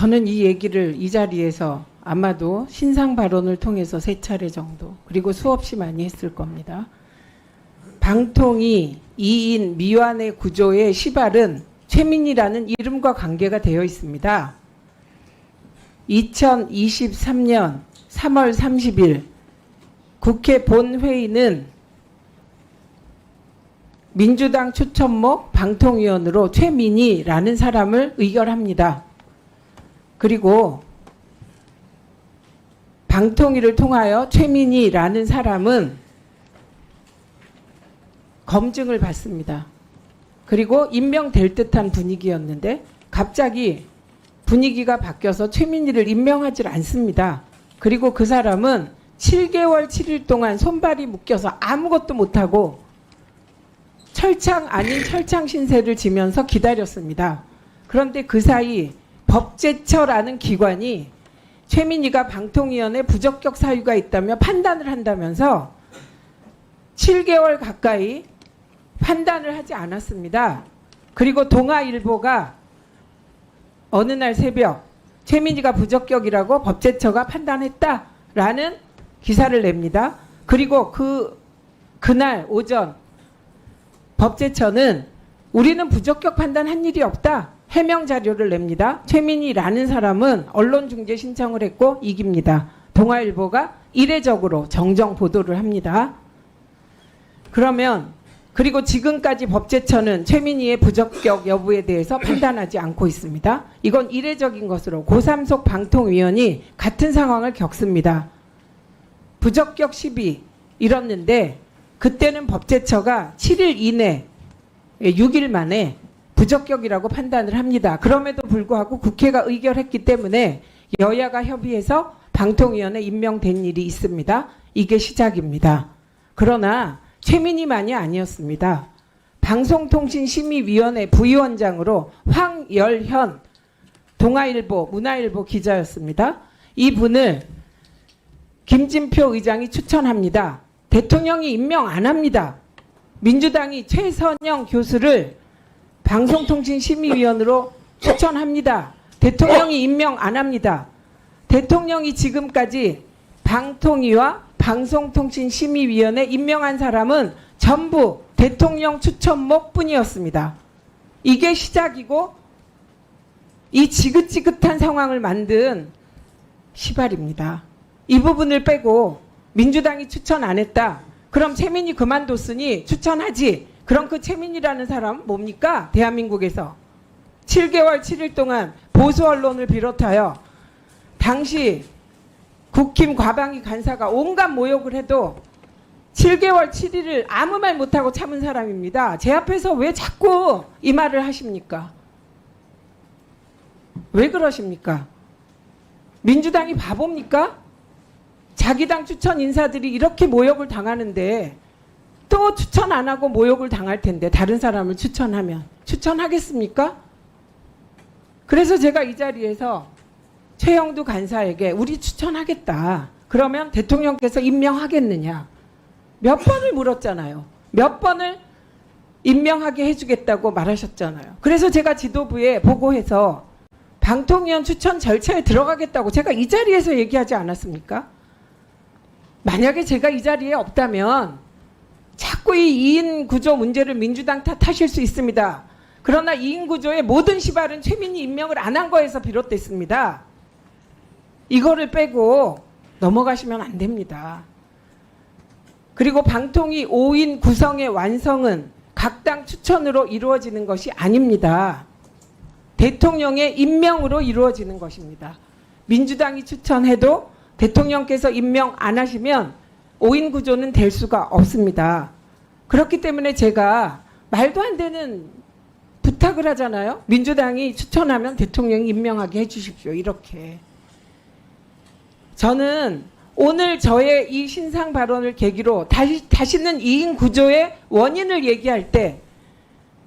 저는 이 얘기를 이 자리에서 아마도 신상 발언을 통해서 3차례 정도, 그리고 수없이 많이 했을 겁니다. 방통위 2인 미완의 구조의 시발은 최민희라는 이름과 관계가 되어 있습니다. 2023년 3월 30일 국회 본회의는 민주당 추천목 방통위원으로 최민희라는 사람을 의결합니다. 그리고 방통위를 통하여 최민희라는 사람은 검증을 받습니다. 그리고 임명될 듯한 분위기였는데 갑자기 분위기가 바뀌어서 최민희를 임명하지 않습니다. 그리고 그 사람은 7개월 7일 동안 손발이 묶여서 아무것도 못하고 철창 아닌 철창 신세를 지면서 기다렸습니다. 그런데 그 사이 법제처라는 기관이 최민희가 방통위원회 부적격 사유가 있다며 판단을 한다면서 7개월 가까이 판단을 하지 않았습니다. 그리고 동아일보가 어느 날 새벽 최민희가 부적격이라고 법제처가 판단했다라는 기사를 냅니다. 그리고 그날 오전 법제처는 우리는 부적격 판단한 일이 없다. 해명 자료를 냅니다. 최민희라는 사람은 언론중재 신청을 했고 이깁니다. 동아일보가 이례적으로 정정 보도를 합니다. 그러면 그리고 지금까지 법제처는 최민희의 부적격 여부에 대해서 판단하지 않고 있습니다. 이건 이례적인 것으로 고3속 방통위원이 같은 상황을 겪습니다. 부적격 시비 이뤘는데 그때는 법제처가 7일 이내 6일 만에 부적격이라고 판단을 합니다. 그럼에도 불구하고 국회가 의결했기 때문에 여야가 협의해서 방통위원회 임명된 일이 있습니다. 이게 시작입니다. 그러나 최민희만이 아니었습니다. 방송통신심의위원회 부위원장으로 황열현 동아일보, 문화일보 기자였습니다. 이분을 김진표 의장이 추천합니다. 대통령이 임명 안 합니다. 민주당이 최선영 교수를 방송통신심의위원으로 추천합니다. 대통령이 임명 안 합니다. 대통령이 지금까지 방통위와 방송통신심의위원회 임명한 사람은 전부 대통령 추천목 뿐이었습니다. 이게 시작이고 이 지긋지긋한 상황을 만든 시발입니다. 이 부분을 빼고 민주당이 추천 안 했다. 그럼 최민희 그만뒀으니 추천하지. 그럼 그 최민희라는 사람 뭡니까? 대한민국에서 7개월 7일 동안 보수 언론을 비롯하여 당시 국힘 과방위 간사가 온갖 모욕을 해도 7개월 7일을 아무 말 못하고 참은 사람입니다. 제 앞에서 왜 자꾸 이 말을 하십니까? 왜 그러십니까? 민주당이 바보입니까? 자기 당 추천 인사들이 이렇게 모욕을 당하는데 또 추천 안 하고 모욕을 당할 텐데 다른 사람을 추천하면 추천하겠습니까? 그래서 제가 이 자리에서 최영두 간사에게 우리 추천하겠다. 그러면 대통령께서 임명하겠느냐. 몇 번을 물었잖아요. 몇 번을 임명하게 해주겠다고 말하셨잖아요. 그래서 제가 지도부에 보고해서 방통위원 추천 절차에 들어가겠다고 제가 이 자리에서 얘기하지 않았습니까? 만약에 제가 이 자리에 없다면 자꾸 이 2인 구조 문제를 민주당 탓하실 수 있습니다. 그러나 2인 구조의 모든 시발은 최민희 임명을 안 한 거에서 비롯됐습니다. 이거를 빼고 넘어가시면 안 됩니다. 그리고 방통위 5인 구성의 완성은 각 당 추천으로 이루어지는 것이 아닙니다. 대통령의 임명으로 이루어지는 것입니다. 민주당이 추천해도 대통령께서 임명 안 하시면 5인 구조는 될 수가 없습니다. 그렇기 때문에 제가 말도 안 되는 부탁을 하잖아요. 민주당이 추천하면 대통령이 임명하게 해주십시오. 이렇게. 저는 오늘 저의 이 신상 발언을 계기로 다시는 2인 구조의 원인을 얘기할 때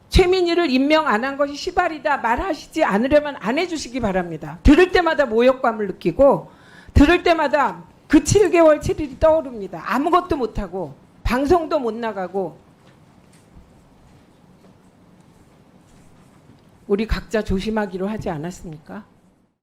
최민희를 임명 안 한 것이 시발이다 말하시지 않으려면 안 해주시기 바랍니다. 들을 때마다 모욕감을 느끼고 들을 때마다 그 7개월 7일이 떠오릅니다. 아무것도 못하고 방송도 못 나가고. 우리 각자 조심하기로 하지 않았습니까?